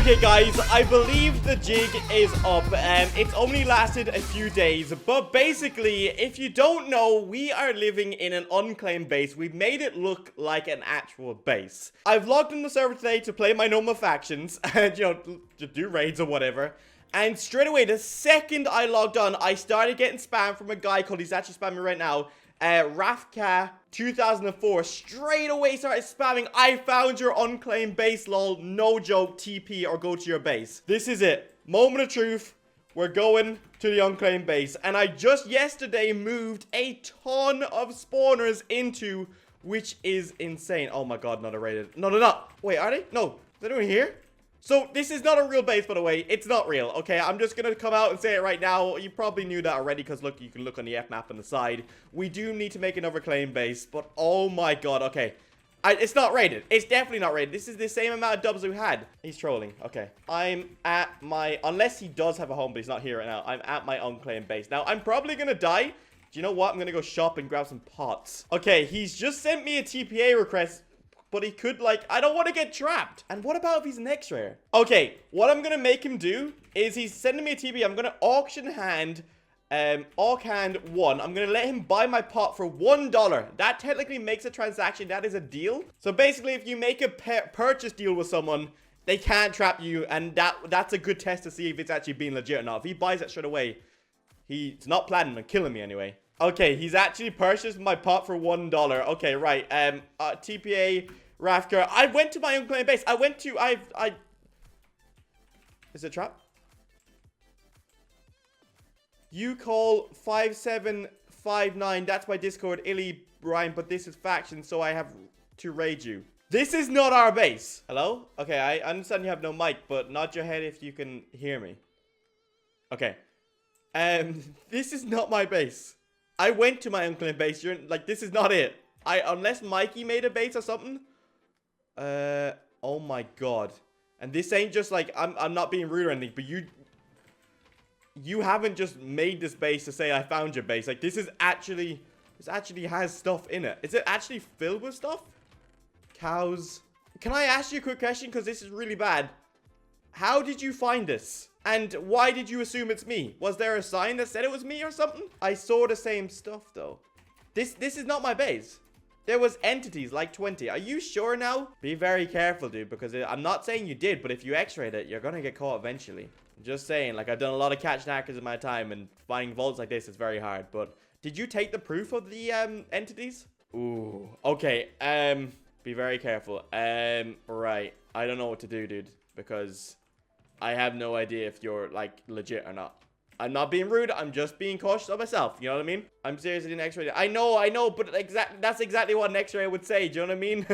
Okay guys, I believe the jig is up. It's only lasted a few days, but basically, if you don't know, we are living in an unclaimed base. We've made it look like an actual base. I've logged in the server today to play my normal factions, and to do raids or whatever. And straight away, the second I logged on, I started getting spam from a guy called, he's actually spamming right now, Rafka 2004. Straight away started spamming, I found your unclaimed base, lol, no joke, TP or go to your base. This is it, moment of truth, we're going to the unclaimed base. And I just yesterday moved a ton of spawners into, which is insane. Oh my god, not a rated. No, they're not. Wait, are they? No, they're doing here. So, this is not a real base, by the way. It's not real, okay? I'm just gonna come out and say it right now. You probably knew that already, because look, you can look on the F-map on the side. We do need to make another claim base, but oh my god, okay. It's not rated. It's definitely not rated. This is the same amount of dubs we had. He's trolling. Okay. I'm at my... Unless he does have a home, but he's not here right now. I'm at my unclaimed base. Now, I'm probably gonna die. Do you know what? I'm gonna go shop and grab some pots. Okay, he's just sent me a TPA request. But he could, like, I don't want to get trapped. And what about if he's an X-Ray? Okay, what I'm going to make him do is he's sending me a TP. I'm going to auction hand, AUK hand 1. I'm going to let him buy my pot for $1. That technically makes a transaction. That is a deal. So basically, if you make a purchase deal with someone, they can't trap you. And that's a good test to see if it's actually being legit or not. If he buys it straight away, he's not planning on killing me anyway. Okay, he's actually purchased my pot for $1. Okay, right. TPA, Rafka. I went to my unclaimed base. Is it a trap? You call 5759. That's my Discord, Illy Brian, but this is faction, so I have to raid you. This is not our base. Hello? Okay, I understand you have no mic, but nod your head if you can hear me. Okay. This is not my base. I went to my unclaimed base. This is not it. Unless Mikey made a base or something. Oh my god. And this ain't just like, I'm not being rude or anything, but you haven't just made this base to say I found your base. Like, this actually has stuff in it. Is it actually filled with stuff? Cows. Can I ask you a quick question? Because this is really bad. How did you find this? And why did you assume it's me? Was there a sign that said it was me or something? I saw the same stuff though. This is not my base. There was entities like 20. Are you sure now? Be very careful, dude, because I'm not saying you did, but if you X-rayed it, you're gonna get caught eventually. Just saying, like, I've done a lot of catch knackers in my time, and finding vaults like this is very hard. But did you take the proof of the entities? Ooh, okay. Be very careful. Right. I don't know what to do, dude, because I have no idea if you're, like, legit or not. I'm not being rude. I'm just being cautious of myself. You know what I mean? I'm serious. I didn't X-ray it. I know, but that's exactly what an X-ray would say. Do you know what I mean?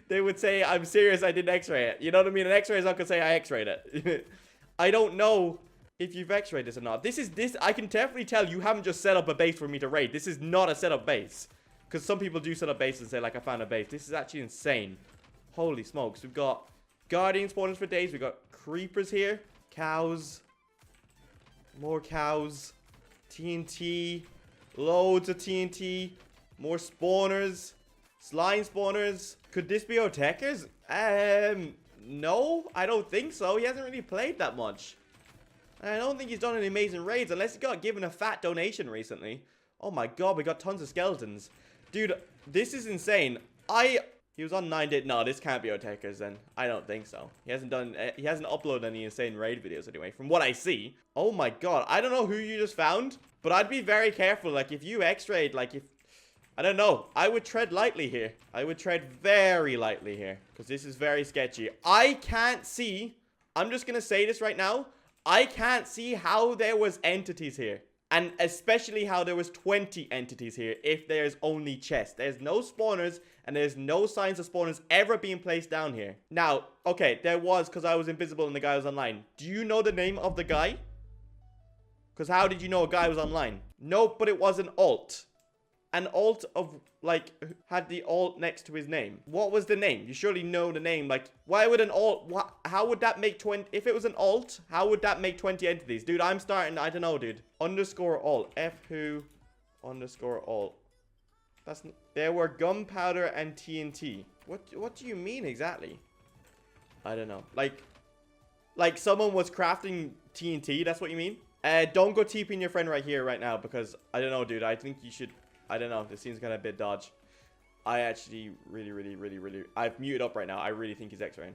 They would say, I'm serious. I didn't X-ray it. You know what I mean? An X-ray is not going to say I X-rayed it. I don't know if you've X-rayed this or not. I can definitely tell you haven't just set up a base for me to raid. This is not a setup base. Because some people do set up bases and say, like, I found a base. This is actually insane. Holy smokes. We've got guardian spawners for days. We've got creepers here. Cows. More cows. TNT. Loads of TNT. More spawners. Slime spawners. Could this be Otekers? No, I don't think so. He hasn't really played that much. I don't think he's done any amazing raids unless he got given a fat donation recently. Oh my god, we got tons of skeletons. Dude, this is insane. He was on 9 days. No, this can't be Otekers then. I don't think so. He hasn't uploaded any insane raid videos anyway, from what I see. Oh my god, I don't know who you just found, but I'd be very careful. Like, if you X-rayed, like, I don't know. I would tread lightly here. I would tread very lightly here, because this is very sketchy. I can't see. I'm just going to say this right now. I can't see how there was entities here. And especially how there was 20 entities here if there's only chests. There's no spawners and there's no signs of spawners ever being placed down here. Now, okay, there was because I was invisible and the guy was online. Do you know the name of the guy? Because how did you know a guy was online? No, but it was an alt. An alt of, like, had the alt next to his name. What was the name? You surely know the name. Like, why would an alt... How would that make 20... If it was an alt, how would that make 20 entities? Dude, I'm starting... I don't know, dude. Underscore alt. F who... Underscore alt. There were gunpowder and TNT. What do you mean exactly? I don't know. Like someone was crafting TNT, that's what you mean? Don't go TPing your friend right here, right now, because I don't know, dude. I think you should, I don't know. This seems kind of a bit dodge. I actually really, I've muted up right now. I really think he's X-raying.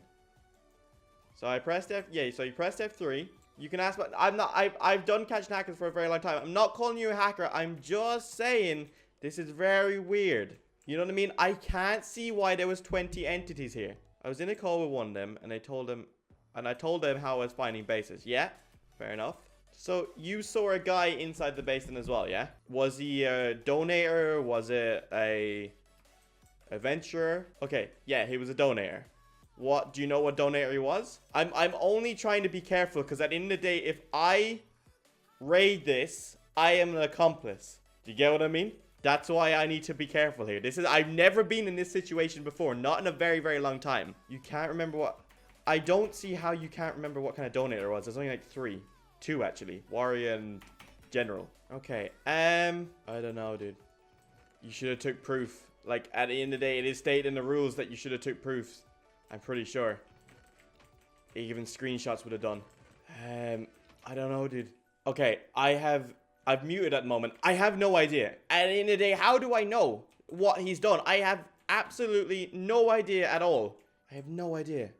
So I pressed so you pressed F3. You can ask, but I've done catching hackers for a very long time. I'm not calling you a hacker. I'm just saying this is very weird. You know what I mean? I can't see why there was 20 entities here. I was in a call with one of them, and I told them how I was finding bases. Yeah, fair enough. So you saw a guy inside the basin as well, yeah? Was he a donator? Was it a adventurer? Okay, yeah, he was a donator. What, do you know what donator he was? I'm only trying to be careful, because at the end of the day, if I raid this, I am an accomplice. Do you get what I mean? That's why I need to be careful here. I've never been in this situation before, not in a very long time. You can't remember what, I don't see how you can't remember what kind of donator it was. There's only like two actually, warrior and general. Okay, I don't know, dude. You should have took proof. Like, at the end of the day, it is stated in the rules that you should have took proofs. I'm pretty sure. Even screenshots would have done. I don't know, dude. Okay, I've muted at the moment. I have no idea. At the end of the day, how do I know what he's done? I have absolutely no idea at all. I have no idea.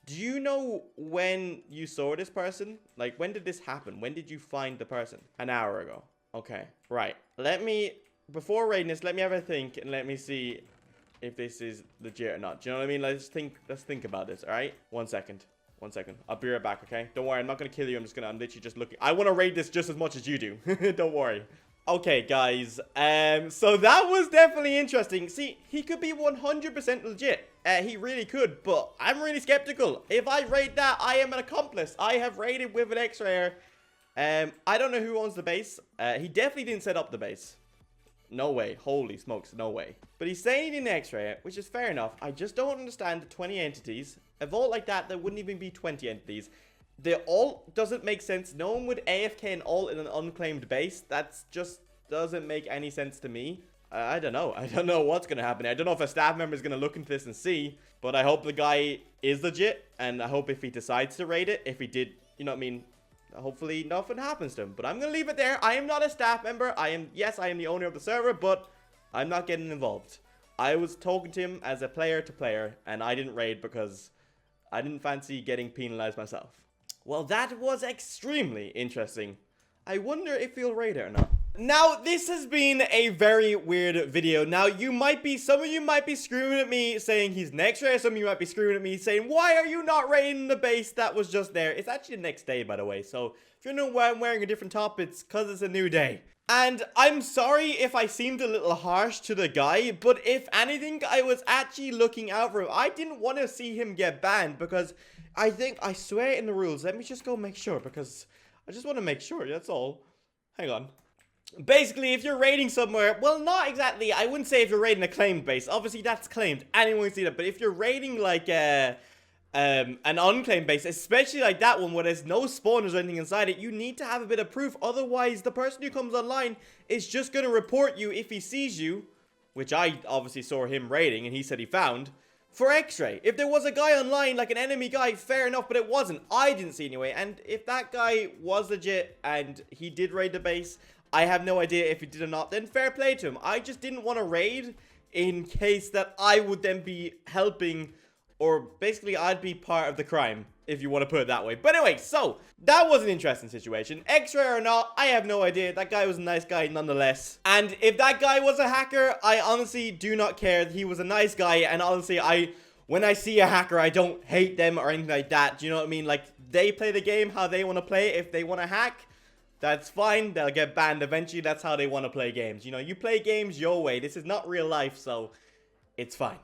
Do you know when you saw this person? Like, when did this happen? When did you find the person? An hour ago. Okay, right. Before raiding this, let me have a think and let me see if this is legit or not. Do you know what I mean? Let's think about this, all right? 1 second. 1 second. I'll be right back, okay? Don't worry, I'm not going to kill you. I'm literally just looking. I want to raid this just as much as you do. Don't worry. Okay, guys. So that was definitely interesting. See, he could be 100% legit. He really could, but I'm really skeptical. If I raid that, I am an accomplice. I have raided with an X-rayer. I don't know who owns the base. He definitely didn't set up the base. No way. Holy smokes, no way. But he's saying he didn't X-ray it, which is fair enough. I just don't understand the 20 entities. A vault like that, there wouldn't even be 20 entities. The alt doesn't make sense. No one would AFK an alt in an unclaimed base. That's just doesn't make any sense to me. I don't know. I don't know what's going to happen. I don't know if a staff member is going to look into this and see. But I hope the guy is legit. And I hope if he decides to raid it, if he did, you know what I mean? Hopefully nothing happens to him. But I'm going to leave it there. I am not a staff member. Yes, I am the owner of the server, but I'm not getting involved. I was talking to him as a player to player, and I didn't raid because I didn't fancy getting penalized myself. Well, that was extremely interesting. I wonder if he'll raid it or not. Now, this has been a very weird video. Now, some of you might be screaming at me saying he's next ray. Some of you might be screaming at me saying, why are you not raiding the base that was just there? It's actually the next day, by the way. So, if you know why I'm wearing a different top, it's because it's a new day. And I'm sorry if I seemed a little harsh to the guy, but if anything, I was actually looking out for him. I didn't want to see him get banned because I swear in the rules. Let me just go make sure because I just want to make sure. That's all. Hang on. Basically, if you're raiding somewhere, well, not exactly. I wouldn't say if you're raiding a claimed base. Obviously, that's claimed. Anyone can see that. But if you're raiding like an unclaimed base, especially like that one where there's no spawners or anything inside it, you need to have a bit of proof. Otherwise, the person who comes online is just going to report you if he sees you, which I obviously saw him raiding and he said he found, for X-ray. If there was a guy online, like an enemy guy, fair enough, but it wasn't. I didn't see anyway. And if that guy was legit and he did raid the base, I have no idea if he did or not, then fair play to him. I just didn't want to raid in case that I would then be helping, or basically I'd be part of the crime, if you want to put it that way. But anyway, so that was an interesting situation. X-ray or not, I have no idea. That guy was a nice guy nonetheless. And if that guy was a hacker, I honestly do not care. He was a nice guy, and honestly, when I see a hacker, I don't hate them or anything like that. Do you know what I mean? Like, they play the game how they want to play. If they want to hack, that's fine. They'll get banned eventually. That's how they want to play games. You know, you play games your way. This is not real life, so it's fine.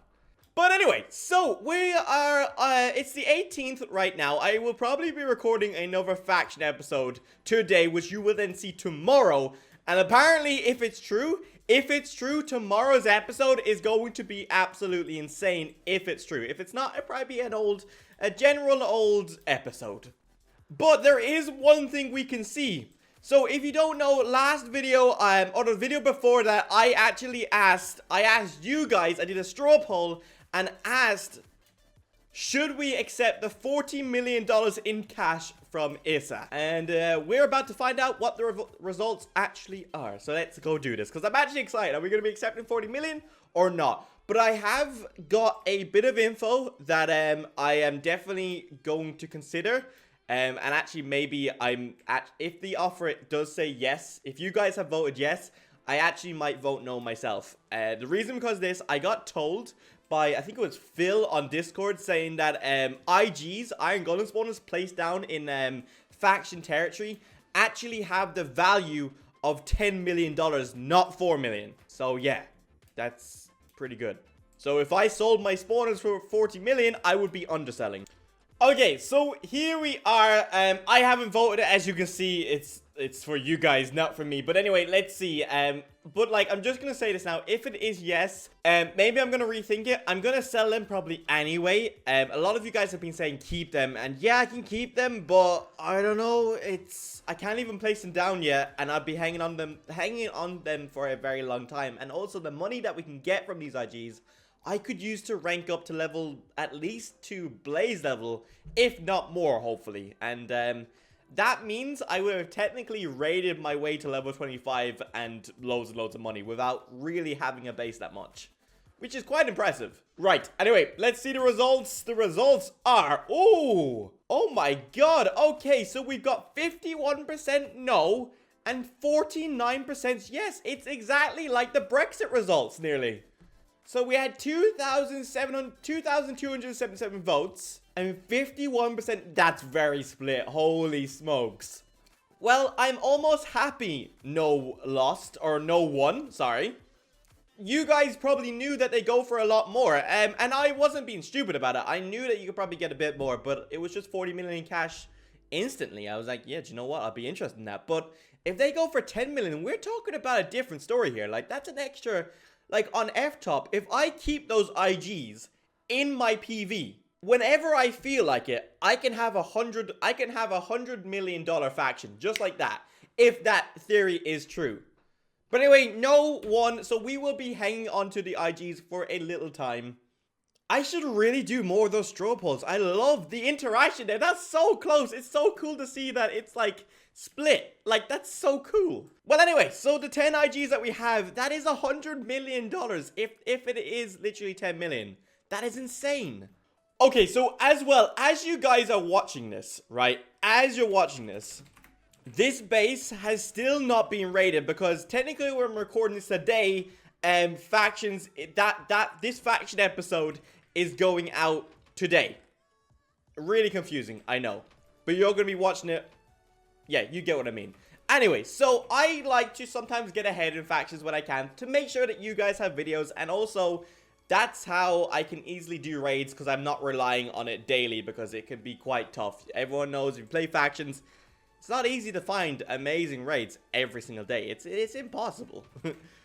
But anyway, so we are, it's the 18th right now. I will probably be recording another faction episode today, which you will then see tomorrow. And apparently, if it's true, tomorrow's episode is going to be absolutely insane if it's true. If it's not, it'll probably be a general old episode. But there is one thing we can see. So if you don't know, last video, or the video before that, I asked you guys, I did a straw poll and asked, should we accept the $40 million in cash from ISA? And we're about to find out what the results actually are. So let's go do this, because I'm actually excited. Are we going to be accepting 40 million or not? But I have got a bit of info that I am definitely going to consider. And actually, maybe if the offer does say yes, if you guys have voted yes, I actually might vote no myself. The reason because this, I got told by, I think it was Phil on Discord, saying that IGs, Iron Golem spawners placed down in faction territory, actually have the value of $10 million, not $4 million. So yeah, that's pretty good. So if I sold my spawners for 40 million, I would be underselling. Okay, so here we are. I haven't voted it, as you can see. It's for you guys, not for me. But anyway, let's see. But like, I'm just gonna say this now. If it is yes, maybe I'm gonna rethink it. I'm gonna sell them probably anyway. A lot of you guys have been saying keep them, and yeah, I can keep them, but I don't know. I can't even place them down yet, and I'll be hanging on them for a very long time. And also, the money that we can get from these IGs, I could use to rank up to level, at least to Blaze level, if not more, hopefully. And that means I would have technically raided my way to level 25 and loads of money without really having a base that much, which is quite impressive. Right, anyway, let's see the results. The results are, oh my god. Okay, so we've got 51% no and 49% yes. It's exactly like the Brexit results, nearly. So we had 2,277 votes and 51%. That's very split. Holy smokes. Well, I'm almost happy no lost, or no won, sorry. You guys probably knew that they go for a lot more. And I wasn't being stupid about it. I knew that you could probably get a bit more, but it was just 40 million cash instantly. I was like, yeah, do you know what? I'll be interested in that. But if they go for 10 million, we're talking about a different story here. Like, that's an extra... Like, on F-top, if I keep those IGs in my PV, whenever I feel like it, I can have $100 million faction, just like that, if that theory is true. But anyway, no one, so we will be hanging on to the IGs for a little time. I should really do more of those straw polls. I love the interaction there. That's so close. It's so cool to see that it's like split. Like, that's so cool. Well, anyway, so the 10 IGs that we have, that is $100 million. If it is literally 10 million, that is insane. Okay, so as well, as you guys are watching this, right? As you're watching this, this base has still not been raided because technically when I'm recording this today, factions, this faction episode is going out today. Really confusing, I know. But you're going to be watching it. Yeah, you get what I mean. Anyway, so I like to sometimes get ahead in factions when I can to make sure that you guys have videos. And also, that's how I can easily do raids because I'm not relying on it daily because it can be quite tough. Everyone knows if you play factions, it's not easy to find amazing raids every single day. It's impossible.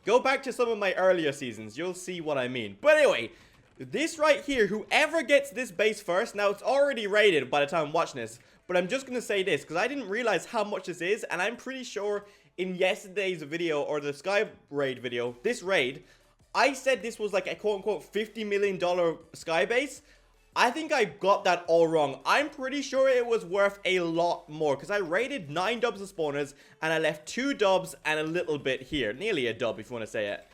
Go back to some of my earlier seasons. You'll see what I mean. But anyway, this right here, whoever gets this base first, now it's already raided by the time I'm watching this, but I'm just going to say this because I didn't realize how much this is, and I'm pretty sure in yesterday's video or the Sky Raid video, this raid, I said this was like a quote-unquote $50 million Sky base. I think I got that all wrong. I'm pretty sure it was worth a lot more because I raided 9 dubs of spawners and I left 2 dubs and a little bit here. Nearly a dub if you want to say it.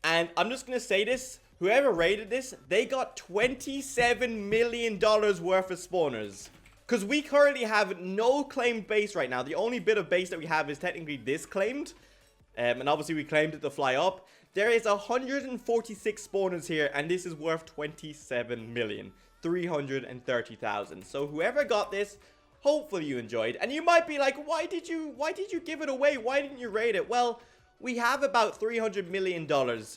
And I'm just going to say this. Whoever raided this, they got $27 million worth of spawners. Because we currently have no claimed base right now. The only bit of base that we have is technically this claimed. And obviously we claimed it to fly up. There is 146 spawners here and this is worth 27,330,000. So whoever got this, hopefully you enjoyed. And you might be like, why did you give it away? Why didn't you raid it? Well, we have about $300 million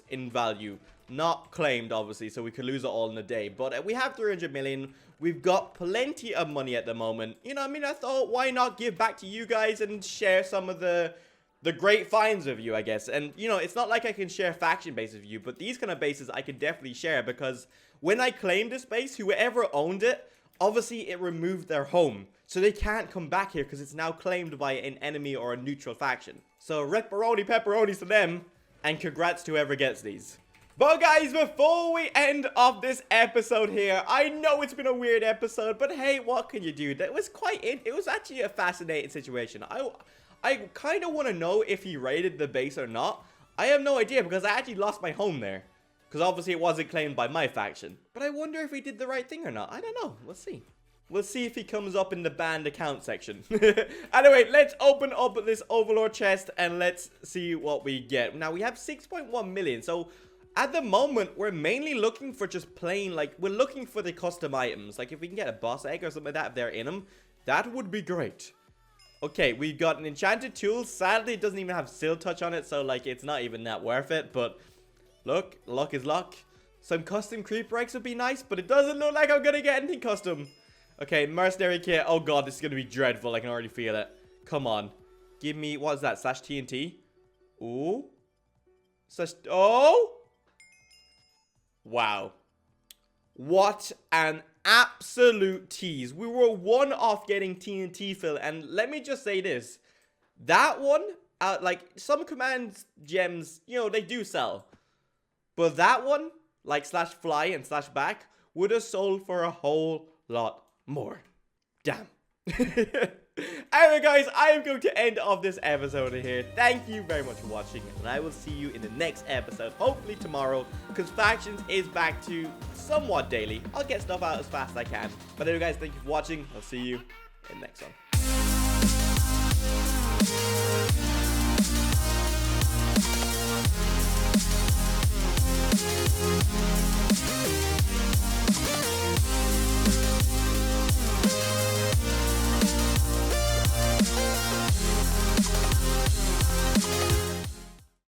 in value. Not claimed, obviously, so we could lose it all in a day. But we have 300 million. We've got plenty of money at the moment. You know, I mean, I thought, why not give back to you guys and share some of the great finds with you, I guess. And, you know, it's not like I can share faction bases with you, but these kind of bases I could definitely share because when I claimed this base, whoever owned it, obviously it removed their home. So they can't come back here because it's now claimed by an enemy or a neutral faction. So ripperoni pepperonis to them, and congrats to whoever gets these. But guys, before we end off this episode here, I know it's been a weird episode, but hey, what can you do? That was it was actually a fascinating situation. I kind of want to know if he raided the base or not. I have no idea because I actually lost my home there. Because obviously it wasn't claimed by my faction. But I wonder if he did the right thing or not. I don't know. We'll see. We'll see if he comes up in the banned account section. Anyway, let's open up this Overlord chest and let's see what we get. Now, we have 6.1 million. So, at the moment, we're mainly looking for just plain, like, we're looking for the custom items. Like, if we can get a boss egg or something like that, if they're in them, that would be great. Okay, we've got an enchanted tool. Sadly, it doesn't even have Seal Touch on it, so, like, it's not even that worth it. But, look, luck is luck. Some custom creeper eggs would be nice, but it doesn't look like I'm gonna get anything custom. Okay, mercenary kit. Oh, God, this is gonna be dreadful. I can already feel it. Come on. Give me, what is that? Slash TNT? Ooh. Slash, oh! Wow. What an absolute tease. We were one off getting TNT fill, and let me just say this. That one, like, some command gems, you know, they do sell. But that one, like slash fly and slash back, would have sold for a whole lot more. Damn. Anyway, guys, I am going to end off this episode here. Thank you very much for watching, and I will see you in the next episode, hopefully tomorrow, because Factions is back to somewhat daily. I'll get stuff out as fast as I can. But anyway, guys, thank you for watching. I'll see you in the next one.